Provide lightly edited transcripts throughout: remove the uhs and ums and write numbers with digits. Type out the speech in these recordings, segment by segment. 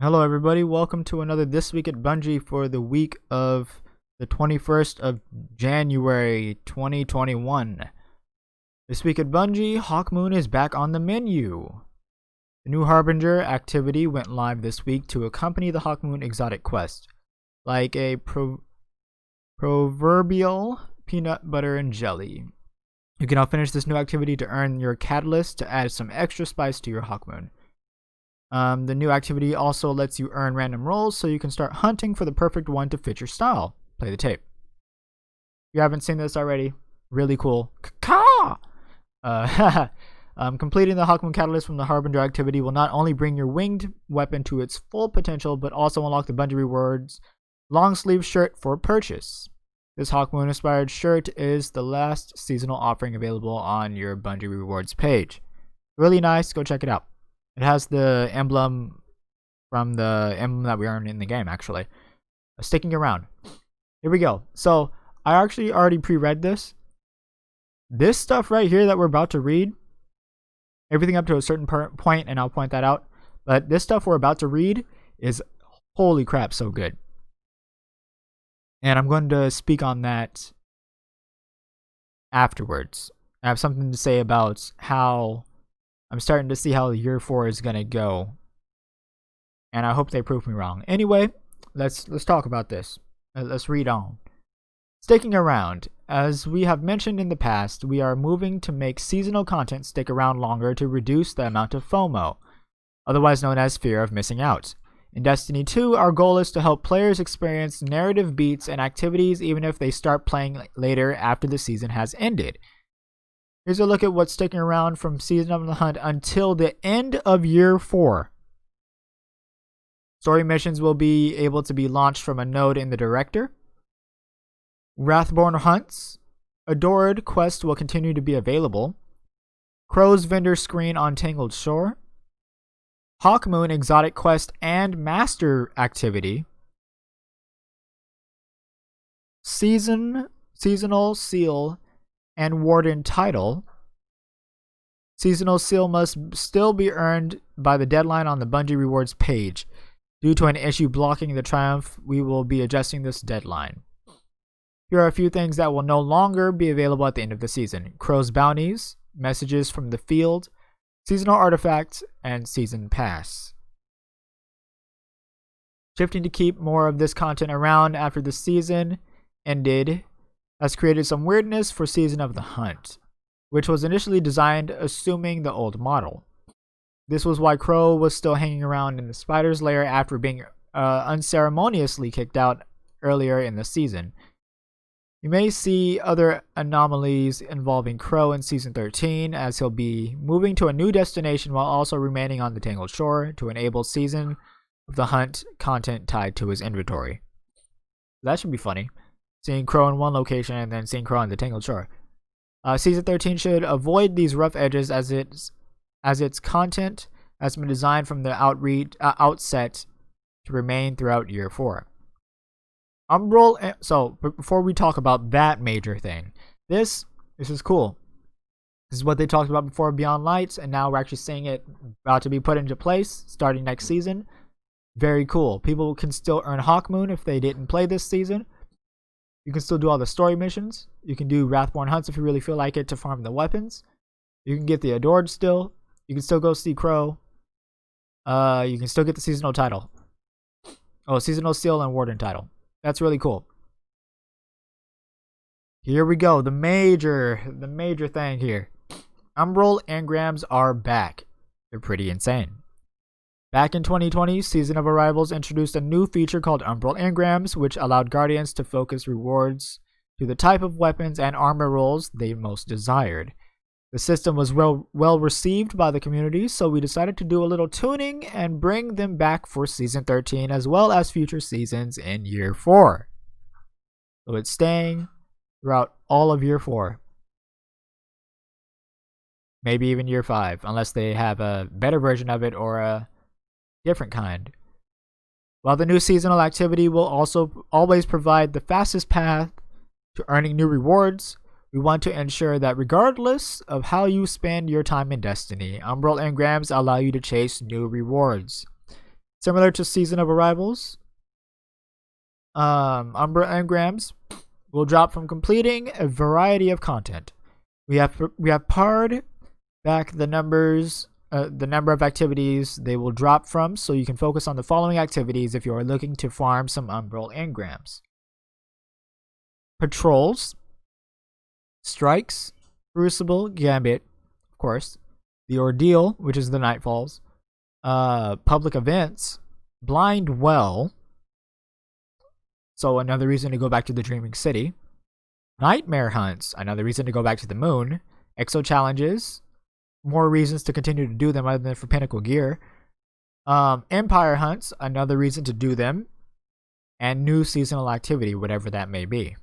Hello, everybody. Welcome to another This Week at Bungie for the week of the 21st of January 2021. This week at Bungie, Hawkmoon is back on the menu. The new Harbinger activity went live this week to accompany the Hawkmoon exotic quest. Like a proverbial peanut butter and jelly. You can now finish this new activity to earn your catalyst to add some extra spice to your Hawkmoon. The new activity also lets you earn random rolls so you can start hunting for the perfect one to fit your style. Play the tape. If you haven't seen this already, really cool. Completing the Hawkmoon Catalyst from the Harbinger activity will not only bring your winged weapon to its full potential, but also unlock the Bungie Rewards long sleeve shirt for purchase. This Hawkmoon inspired shirt is the last seasonal offering available on your Bungie Rewards page. Really nice, go check it out. It has the emblem from the emblem that we earned in the game, actually. Sticking around. Here we go. So, I actually already pre-read this. This stuff right here that we're about to read, everything up to a certain point, and I'll point that out, but this stuff we're about to read is, holy crap, so good. And I'm going to speak on that afterwards. I have something to say about how I'm starting to see how year 4 is going to go. And I hope they prove me wrong. Anyway, let's talk about this. Let's read on. Sticking around. As we have mentioned in the past, we are moving to make seasonal content stick around longer to reduce the amount of FOMO, otherwise known as fear of missing out. In Destiny 2, our goal is to help players experience narrative beats and activities even if they start playing later after the season has ended. Here's a look at what's sticking around from Season of the Hunt until the end of Year 4. Story missions will be able to be launched from a node in the Director. Wrathborn Hunts. Adored Quest will continue to be available. Crow's Vendor Screen on Tangled Shore. Hawkmoon Exotic Quest and Master Activity. Seasonal Seal and Warden Title. Seasonal Seal must still be earned by the deadline on the Bungie Rewards page. Due to an issue blocking the Triumph, we will be adjusting this deadline. Here are a few things that will no longer be available at the end of the season. Crow's Bounties, Messages from the Field, Seasonal Artifacts, and Season Pass. Shifting to keep more of this content around after the season ended has created some weirdness for Season of the Hunt, which was initially designed assuming the old model. This was why Crow was still hanging around in the spider's lair after being unceremoniously kicked out earlier in the season. You may see other anomalies involving Crow in Season 13, as he'll be moving to a new destination while also remaining on the Tangled Shore to enable Season of the Hunt content tied to his inventory. That should be funny. Seeing Crow in one location and then seeing Crow on the Tangled Shore. Season 13 should avoid these rough edges as its content has been designed from the outset to remain throughout Year 4. So before we talk about that major thing, this is cool. This is what they talked about before Beyond Lights, and now we're actually seeing it about to be put into place starting next season. Very cool. People can still earn Hawkmoon if they didn't play this season. You can still do all the story missions. You can do Wrathborn Hunts if you really feel like it to farm the weapons. You can get the Adored still. You can still go see Crow. You can still get the seasonal title. Oh, Seasonal Seal and Warden title. That's really cool. Here we go. The major thing here. Umbral engrams are back. They're pretty insane. Back in 2020, Season of Arrivals introduced a new feature called Umbral engrams, which allowed Guardians to focus rewards to the type of weapons and armor rolls they most desired. The system was well received by the community, so we decided to do a little tuning and bring them back for Season 13 as well as future seasons in Year 4. So it's staying throughout all of Year 4. Maybe even Year 5, unless they have a better version of it or a different kind. While the new seasonal activity will also always provide the fastest path to earning new rewards, we want to ensure that regardless of how you spend your time in Destiny, Umbral engrams allow you to chase new rewards. Similar to Season of Arrivals, Umbral engrams will drop from completing a variety of content. We have pared back the number of activities they will drop from, so you can focus on the following activities if you are looking to farm some Umbral engrams: patrols, strikes, crucible, gambit, of course, the ordeal, which is the nightfalls, public events, blind well. So another reason to go back to the Dreaming City. Nightmare hunts, another reason to go back to the moon. Exo challenges, more reasons to continue to do them other than for pinnacle gear. Empire hunts, another reason to do them. And new seasonal activity, whatever that may be.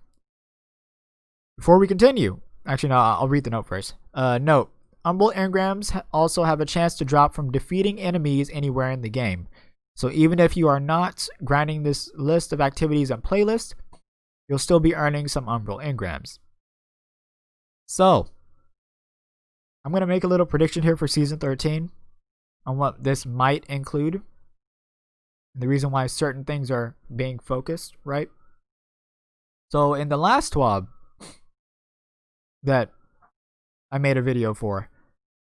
Before we continue, actually no, I'll read the note first. Note, Umbral engrams also have a chance to drop from defeating enemies anywhere in the game. So even if you are not grinding this list of activities and playlist, you'll still be earning some Umbral engrams. So, I'm going to make a little prediction here for Season 13 on what this might include. The reason why certain things are being focused, right? So in the last Twab that I made a video for,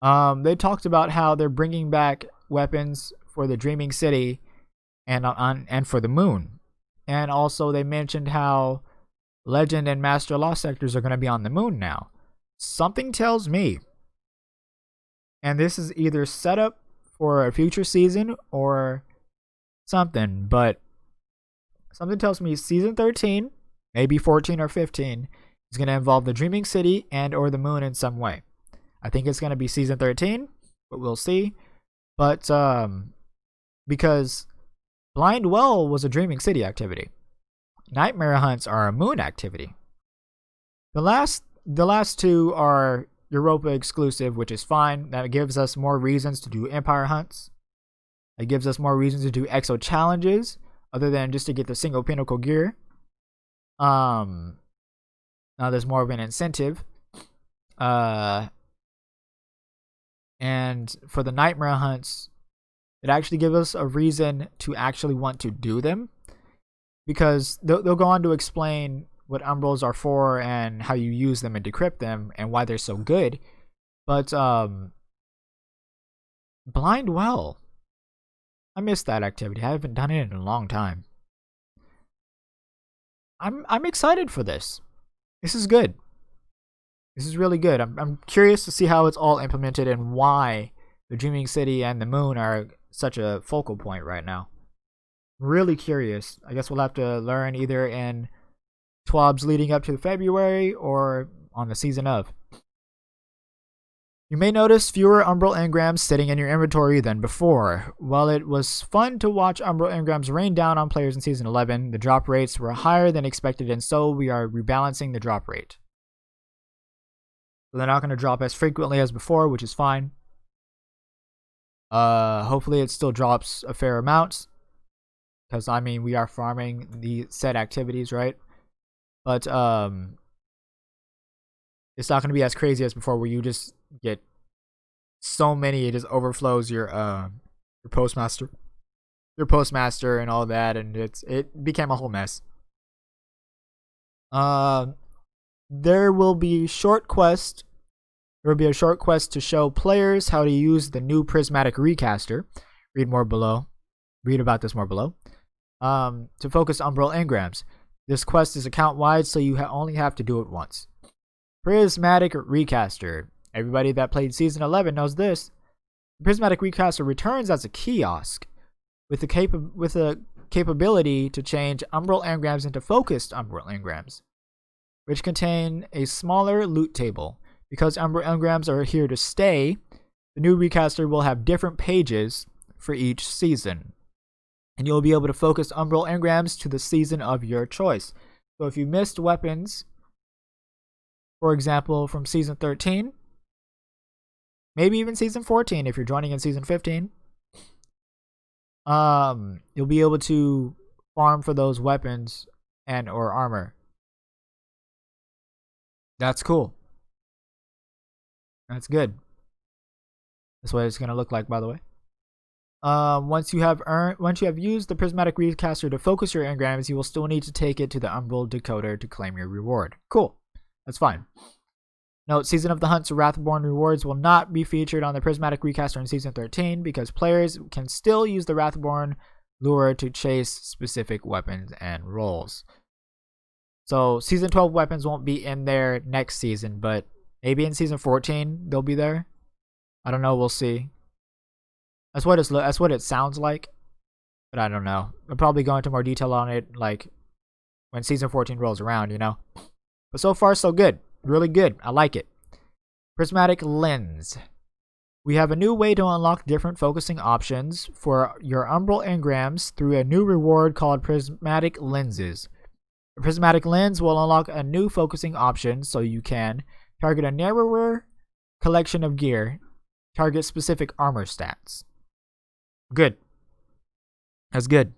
they talked about how they're bringing back weapons for the Dreaming City and for the moon. And also they mentioned how Legend and Master Lost sectors are going to be on the moon now. Something tells me, and this is either set up for a future season or something, but something tells me Season 13, maybe 14 or 15, is going to involve the Dreaming City and or the moon in some way. I think it's going to be Season 13, but we'll see. But because Blind Well was a Dreaming City activity, Nightmare Hunts are a moon activity. The last two are Europa exclusive, which is fine. That gives us more reasons to do Empire Hunts. It gives us more reasons to do Exo challenges, other than just to get the single pinnacle gear. Now there's more of an incentive. And for the Nightmare Hunts, it actually gives us a reason to actually want to do them, because they'll go on to explain what Umbrals are for and how you use them and decrypt them and why they're so good. But Blind Well, I missed that activity. I haven't done it in a long time. I'm excited for this. This is good. This is really good. I'm curious to see how it's all implemented and why the Dreaming City and the moon are such a focal point right now. Really curious. I guess we'll have to learn either in Twabs leading up to February or on the season of. You may notice fewer Umbral engrams sitting in your inventory than before. While it was fun to watch Umbral engrams rain down on players in Season 11, the drop rates were higher than expected, and so we are rebalancing the drop rate. So they're not going to drop as frequently as before, which is fine. Hopefully it still drops a fair amount, because I mean we are farming the set activities, right? But it's not going to be as crazy as before, where you just get so many, it just overflows your postmaster and all that, and it became a whole mess. There will be a short quest to show players how to use the new prismatic recaster. Read about this more below. To focus Umbral engrams. This quest is account wide, so you only have to do it once. Prismatic recaster. Everybody that played Season 11 knows this. The prismatic recaster returns as a kiosk with the capability to change Umbral engrams into focused Umbral engrams, which contain a smaller loot table. Because Umbral engrams are here to stay, the new recaster will have different pages for each season, and you'll be able to focus Umbral engrams to the season of your choice. So if you missed weapons, for example, from Season 13, maybe even Season 14 if you're joining in Season 15, you'll be able to farm for those weapons and or armor. That's cool. That's good. That's what it's going to look like, by the way. Once you have used the prismatic recaster to focus your engrams, you will still need to take it to the Umbral decoder to claim your reward. Cool, that's fine. Note: Season of the Hunt's Wrathborn rewards will not be featured on the prismatic recaster in Season 13 because players can still use the Wrathborn lure to chase specific weapons and rolls. So Season 12 weapons won't be in there next season, but maybe in Season 14 they'll be there. I don't know. We'll see. That's what it sounds like, but I don't know. I'll probably go into more detail on it like when Season 14 rolls around, you know. But so far, so good. Really good. I like it. Prismatic Lens. We have a new way to unlock different focusing options for your Umbral engrams through a new reward called Prismatic Lenses. The Prismatic Lens will unlock a new focusing option so you can target a narrower collection of gear, target specific armor stats. Good. That's good.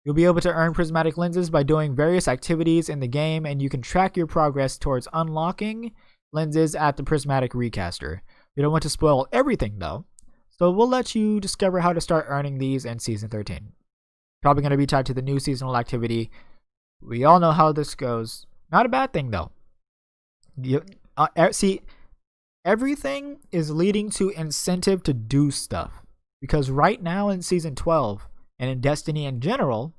You'll be able to earn prismatic lenses by doing various activities in the game, and you can track your progress towards unlocking lenses at the prismatic recaster. We don't want to spoil everything though, so we'll let you discover how to start earning these in Season 13. Probably going to be tied to the new seasonal activity. We all know how this goes. Not a bad thing though. See, everything is leading to incentive to do stuff. Because right now in Season 12, and in Destiny in general,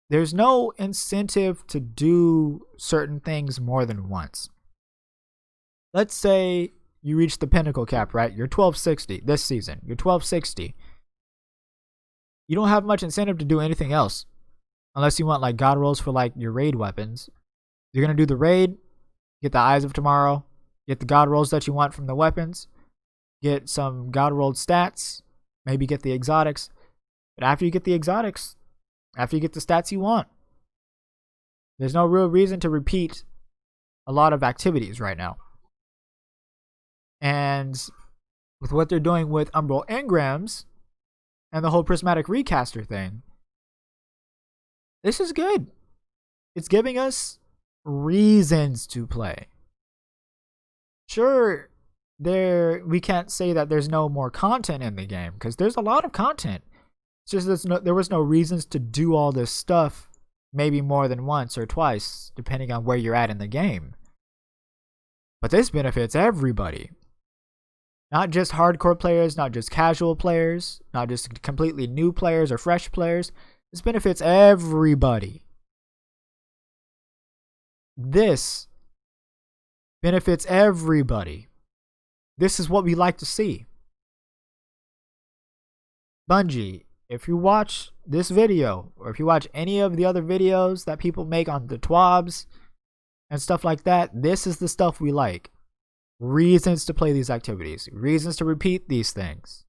there's no incentive to do certain things more than once. Let's say you reach the pinnacle cap, right? You're 1260 this season. You're 1260. You don't have much incentive to do anything else. Unless you want like god rolls for like your raid weapons. You're going to do the raid, get the Eyes of Tomorrow, get the god rolls that you want from the weapons, get some god rolled stats, maybe get the exotics. But after you get the exotics, after you get the stats you want, there's no real reason to repeat a lot of activities right now. And with what they're doing with Umbral engrams and the whole prismatic recaster thing, this is good. It's giving us reasons to play. Sure, we can't say that there's no more content in the game, because there's a lot of content. It's just there was no reasons to do all this stuff maybe more than once or twice, depending on where you're at in the game. But this benefits everybody. Not just hardcore players, not just casual players, not just completely new players or fresh players. This benefits everybody. This benefits everybody. This is what we like to see. Bungie, if you watch this video, or if you watch any of the other videos that people make on the Twabs and stuff like that, this is the stuff we like. Reasons to play these activities. Reasons to repeat these things.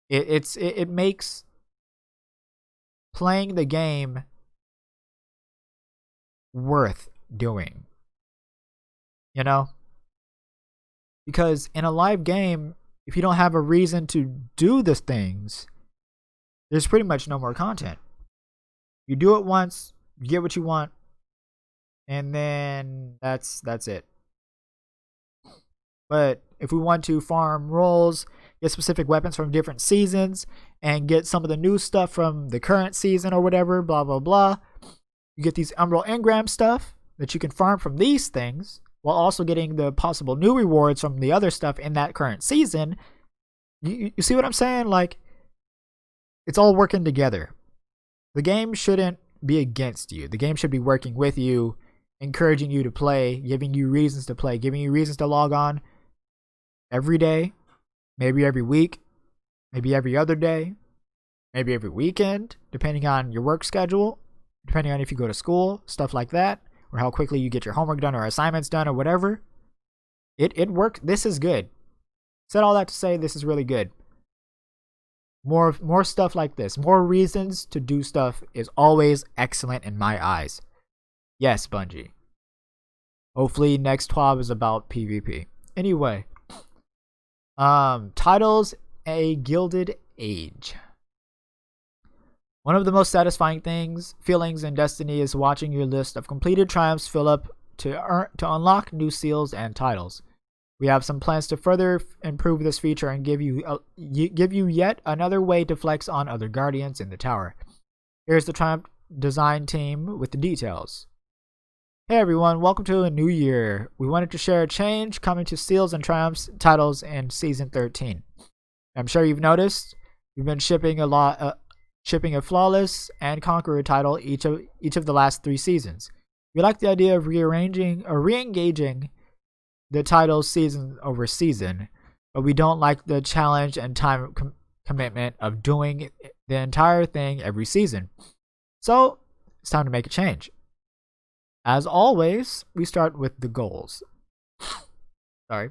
It makes playing the game worth doing. You know? Because in a live game, if you don't have a reason to do the things, there's pretty much no more content. You do it once, you get what you want, and then that's it. But if we want to farm rolls, get specific weapons from different seasons, and get some of the new stuff from the current season or whatever, blah, blah, blah, you get these Umbral engram stuff that you can farm from these things, while also getting the possible new rewards from the other stuff in that current season. You see what I'm saying? Like, it's all working together. The game shouldn't be against you. The game should be working with you, encouraging you to play, giving you reasons to play, giving you reasons to log on every day, maybe every week, maybe every other day, maybe every weekend, depending on your work schedule, depending on if you go to school, stuff like that, or how quickly you get your homework done or assignments done or whatever. It works. This is good. Said all that to say this is really good. More stuff like this. More reasons to do stuff is always excellent in my eyes. Yes, Bungie. Hopefully next Twab is about PvP. Anyway. Titles: A Gilded Age. One of the most satisfying feelings in Destiny is watching your list of completed triumphs fill up to unlock new seals and titles. We have some plans to further improve this feature and give you yet another way to flex on other Guardians in the tower. Here's the Triumph design team with the details. Hey everyone, welcome to a new year. We wanted to share a change coming to Seals and Triumph's titles in Season 13. I'm sure you've noticed we've been shipping a Flawless and Conqueror title each of the last 3 seasons. We like the idea of re-engaging the titles season over season, but we don't like the challenge and time commitment of doing the entire thing every season. So it's time to make a change. As always, we start with the goals. Sorry.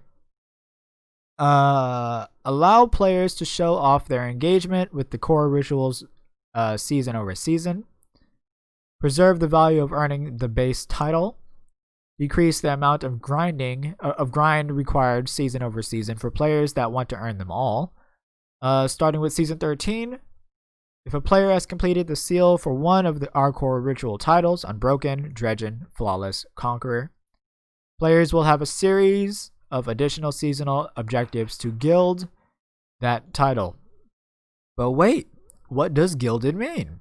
Allow players to show off their engagement with the core rituals season over season. Preserve the value of earning the base title. Decrease the amount of grind required season over season for players that want to earn them all. Starting with Season 13, if a player has completed the seal for one of our core ritual titles, Unbroken, Dredgen, Flawless, Conqueror, players will have a series of additional seasonal objectives to gild that title. But wait, what does gilded mean?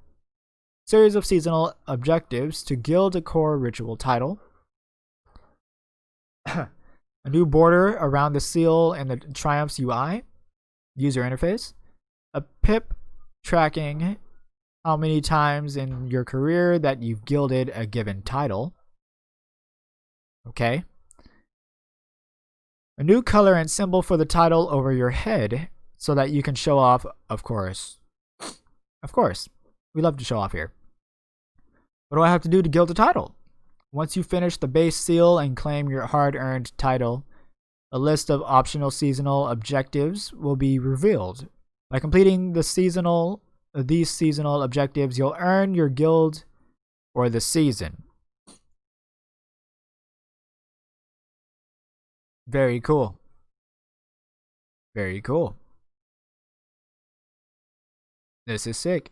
Series of seasonal objectives to gild a core ritual title. A new border around the seal in the Triumph's UI user interface. A pip tracking how many times in your career that you've gilded a given title. Okay. A new color and symbol for the title over your head so that you can show off, of course. Of course. We love to show off here. What do I have to do to gild a title? Once you finish the base seal and claim your hard-earned title, a list of optional seasonal objectives will be revealed. By completing these seasonal objectives, you'll earn your guild for the season. Very cool. Very cool. This is sick.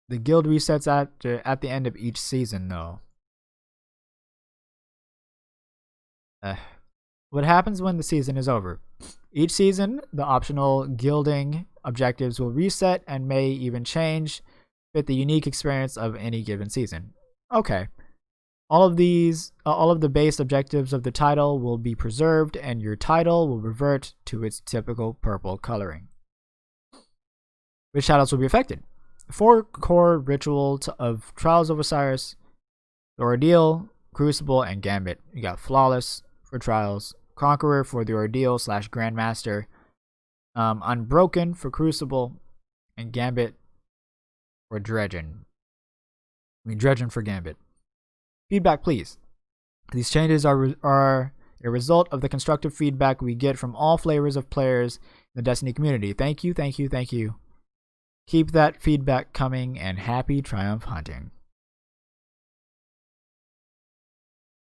The guild resets at the end of each season, though. What happens when the season is over? Each season, the optional gilding objectives will reset and may even change fit the unique experience of any given season. Okay. All of the base objectives of the title will be preserved, and your title will revert to its typical purple coloring. Which titles will be affected? 4 core rituals of Trials of Osiris, the Ordeal, Crucible, and Gambit. You got Flawless for Trials, Conqueror for the Ordeal / Grandmaster, Unbroken for Crucible, and Gambit for Dredgen. Dredgen for Gambit. Feedback, please. These changes are a result of the constructive feedback we get from all flavors of players in the Destiny community. Thank you, thank you, thank you. Keep that feedback coming, and happy Triumph hunting.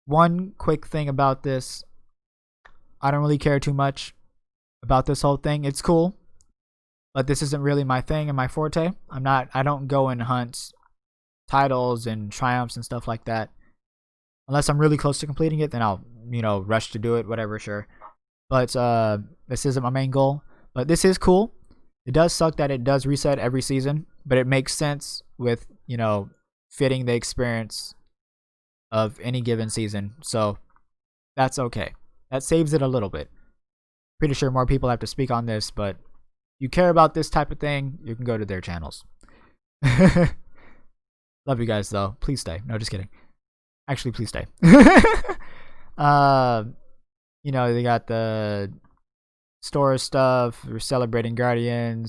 One quick thing about this. I don't really care too much about this whole thing. It's cool, but this isn't really my thing and my forte. I don't go and hunt titles and triumphs and stuff like that. Unless I'm really close to completing it, then I'll, rush to do it, whatever, sure. But this isn't my main goal. But this is cool. It does suck that it does reset every season, but it makes sense with, fitting the experience of any given season. So that's okay. That saves it a little bit. Pretty sure more people have to speak on this, but if you care about this type of thing, you can go to their channels. Love you guys, though. Please stay. No, just kidding. Actually, please stay. They got the store stuff. We're celebrating Guardian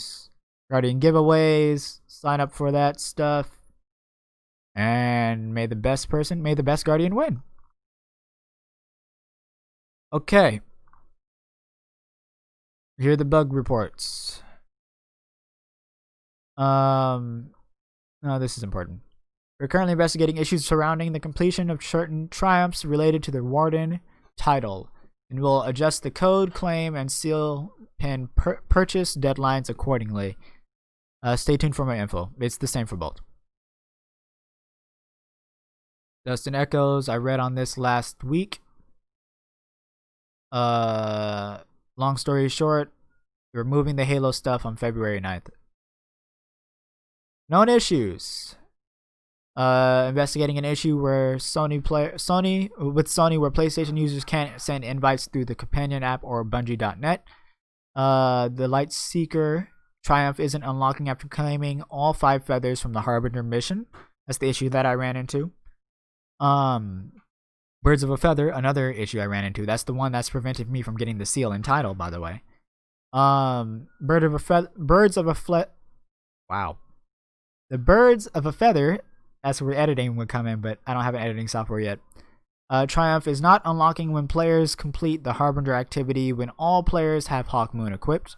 giveaways. Sign up for that stuff. And may the best Guardian win. Okay. Here are the bug reports. No, this is important. We're currently investigating issues surrounding the completion of certain triumphs related to the Warden title, and will adjust the code, claim, and seal pin purchase deadlines accordingly. Stay tuned for more info. It's the same for both. Dust and Echoes, I read on this last week. Long story short, we're moving the Halo stuff on February 9th. Known issues. Investigating an issue where Sony where PlayStation users can't send invites through the companion app or Bungie.net. The Lightseeker Triumph isn't unlocking after claiming all 5 feathers from the Harbinger mission. That's the issue that I ran into. Birds of a Feather, another issue I ran into. That's the one that's prevented me from getting the seal and title, by the way. Birds of a Wow. The Birds of a Feather, that's where editing would come in, but I don't have an editing software yet. Triumph is not unlocking when players complete the Harbinger activity when all players have Hawk Moon equipped.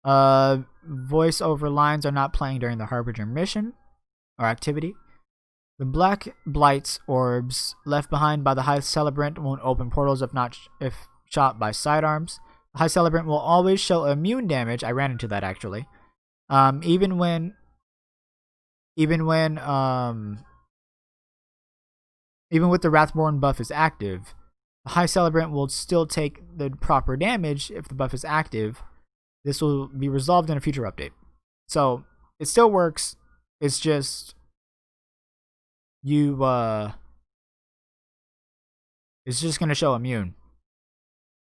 Voiceover lines are not playing during the Harbinger mission or activity. The Black Blight's orbs left behind by the High Celebrant won't open portals if shot by sidearms. The High Celebrant will always show immune damage. I ran into that actually. Even with the Wrathborn buff is active, the High Celebrant will still take the proper damage if the buff is active. This will be resolved in a future update. So it still works. It's just it's just gonna show immune,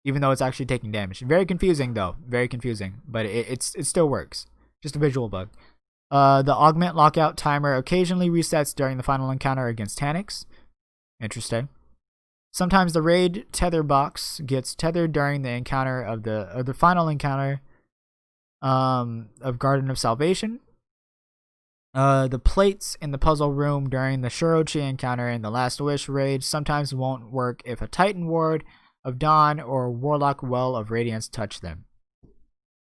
even though it's actually taking damage. Very confusing though, very confusing, but it still works. Just a visual bug. The augment lockout timer occasionally resets during the final encounter against Taniks. Interesting. Sometimes the raid tether box gets tethered during the encounter of the final encounter of Garden of Salvation. The plates in the puzzle room during the Shurochi encounter in the Last Wish raid sometimes won't work if a Titan Ward of Dawn or Warlock Well of Radiance touch them.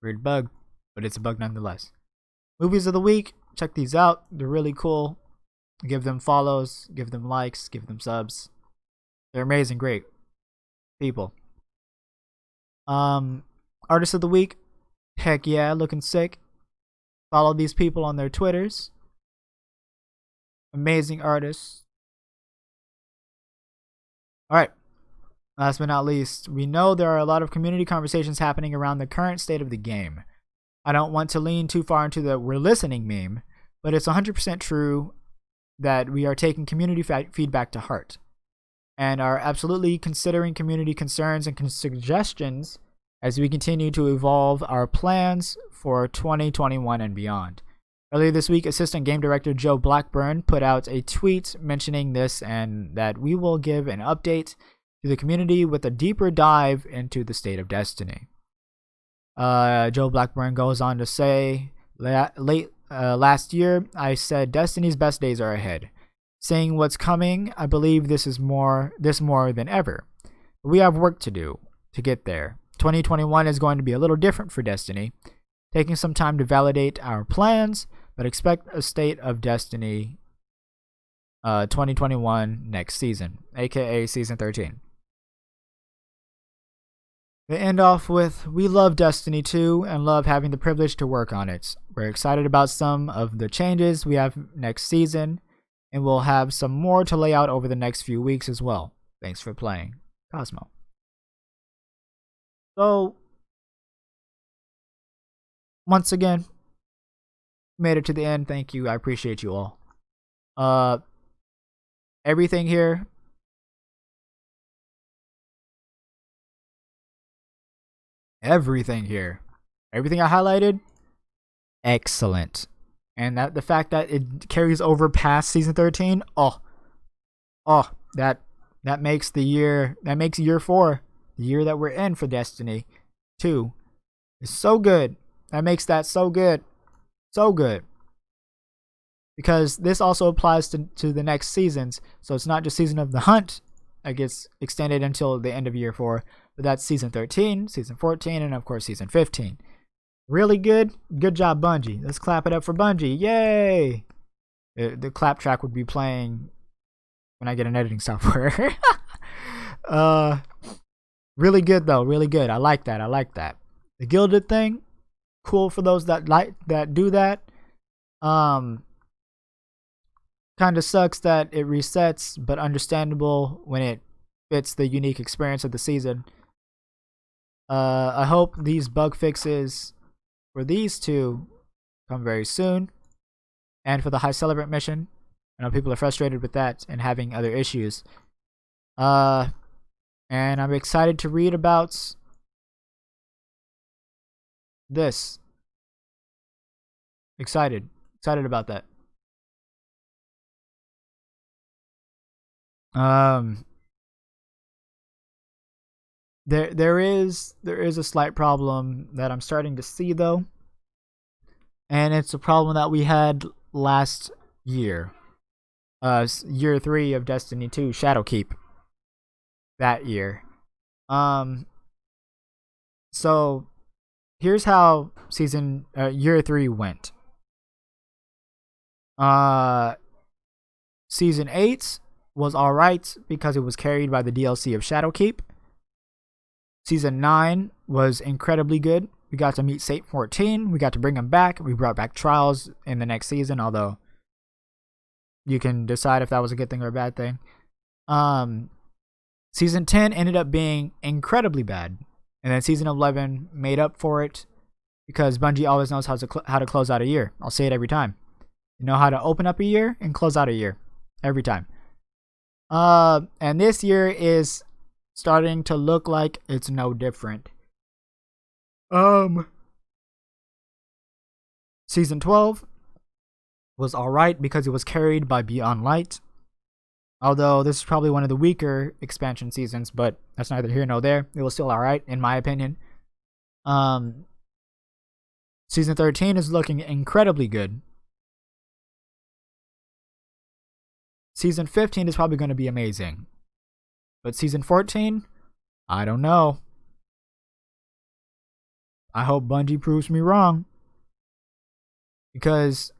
Weird bug, but it's a bug nonetheless. Movies of the week, check these out. They're really cool. Give them follows, give them likes, give them subs. They're amazing, great people. Artist of the week, heck yeah, looking sick. Follow these people on their Twitters. Amazing artists. Alright, last but not least, we know there are a lot of community conversations happening around the current state of the game. I don't want to lean too far into the "we're listening" meme, but it's 100% true that we are taking community feedback to heart and are absolutely considering community concerns and suggestions as we continue to evolve our plans for 2021 and beyond. Earlier this week, Assistant Game Director Joe Blackburn put out a tweet mentioning this and that we will give an update to the community with a deeper dive into the state of Destiny. Joe Blackburn goes on to say, last year, I said Destiny's best days are ahead. Saying what's coming, I believe this more than ever. But we have work to do to get there. 2021 is going to be a little different for Destiny, taking some time to validate our plans, but expect a state of Destiny 2021 next season, aka Season 13. They end off with, we love Destiny 2 and love having the privilege to work on it. We're excited about some of the changes we have next season, and we'll have some more to lay out over the next few weeks as well. Thanks for playing, Cosmo. So, once again, made it to the end. Thank you. I appreciate you all. Everything here. Everything I highlighted, excellent. And that the fact that it carries over past Season 13, that makes year 4, the year that we're in for Destiny 2, is so good. That makes that so good. So good. Because this also applies to the next seasons. So it's not just Season of the Hunt that gets extended until the end of year 4, but that's Season 13, Season 14, and of course Season 15. Really good. Good job, Bungie. Let's clap it up for Bungie. Yay! The clap track would be playing when I get an editing software. Really good though. Really good. I like that. The Gilded thing, cool for those that do that. Kind kind of sucks that it resets, but understandable when it fits the unique experience of the season. I hope these bug fixes for these two come very soon, and for the High Celebrant mission. I know people are frustrated with that and having other issues. And I'm excited to read about this. Excited about that. There is a slight problem that I'm starting to see though, and it's a problem that we had last year, year 3 of Destiny 2 Shadowkeep. That year, so here's how year 3 went. Season 8 was alright because it was carried by the DLC of Shadowkeep. Season 9 was incredibly good. We got to meet Saint 14. We got to bring him back. We brought back Trials in the next season, although you can decide if that was a good thing or a bad thing. Season 10 ended up being incredibly bad. And then Season 11 made up for it because Bungie always knows how to close out a year. I'll say it every time. You know how to open up a year and close out a year. Every time. And this year is starting to look like it's no different. Season 12 was alright because it was carried by Beyond Light. Although this is probably one of the weaker expansion seasons, but that's neither here nor there. It was still alright, in my opinion. Season 13 is looking incredibly good. Season 15 is probably going to be amazing. But Season 14, I don't know. I hope Bungie proves me wrong. Because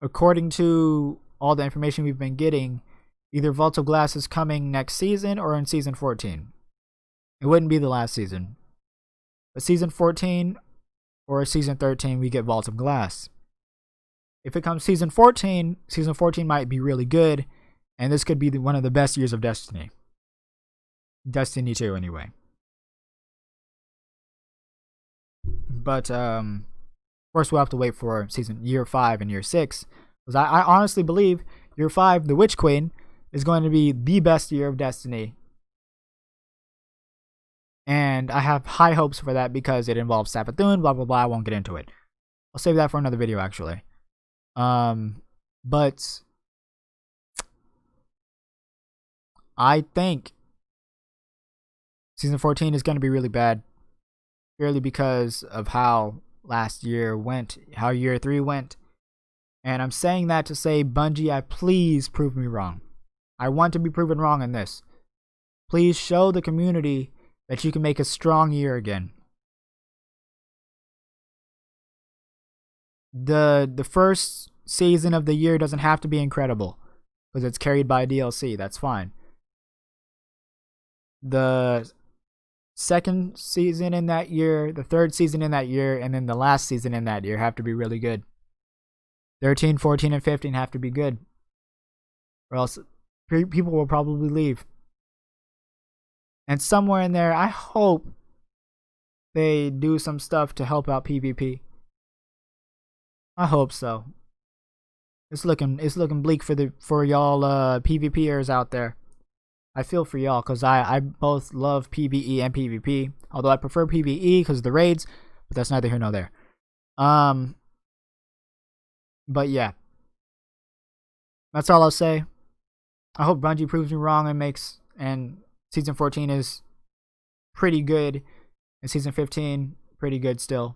according to all the information we've been getting, either Vault of Glass is coming next season or in Season 14. It wouldn't be the last season. But Season 14 or Season 13, we get Vault of Glass. If it comes Season 14 might be really good. And this could be one of the best years of Destiny. Destiny 2, anyway. But, of course, we'll have to wait for year 5 and year 6. Because I honestly believe year 5, the Witch Queen, is going to be the best year of Destiny. And I have high hopes for that because it involves Savathun, blah, blah, blah. I won't get into it. I'll save that for another video, actually. But I think Season 14 is going to be really bad. Purely because of how last year went, how year 3 went. And I'm saying that to say, Bungie, please prove me wrong. I want to be proven wrong in this. Please show the community that you can make a strong year again. The first season of the year doesn't have to be incredible because it's carried by a DLC. That's fine. The second season in that year, the third season in that year, and then the last season in that year have to be really good. 13, 14, and 15 have to be good. Or else people will probably leave. And somewhere in there, I hope they do some stuff to help out PvP. I hope so. It's looking bleak for y'all PvPers out there. I feel for y'all because I both love PvE and PvP. Although I prefer PvE because of the raids, but that's neither here nor there. But yeah. That's all I'll say. I hope Bungie proves me wrong and Season 14 is pretty good. And Season 15, pretty good still.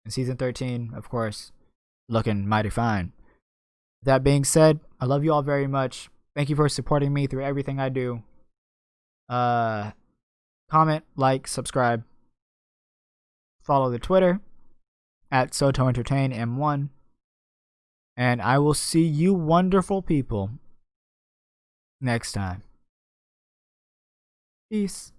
And Season 13, of course, looking mighty fine. That being said, I love you all very much. Thank you for supporting me through everything I do. Comment, like, subscribe. Follow the Twitter at SotoEntertainM1. And I will see you wonderful people next time. Peace.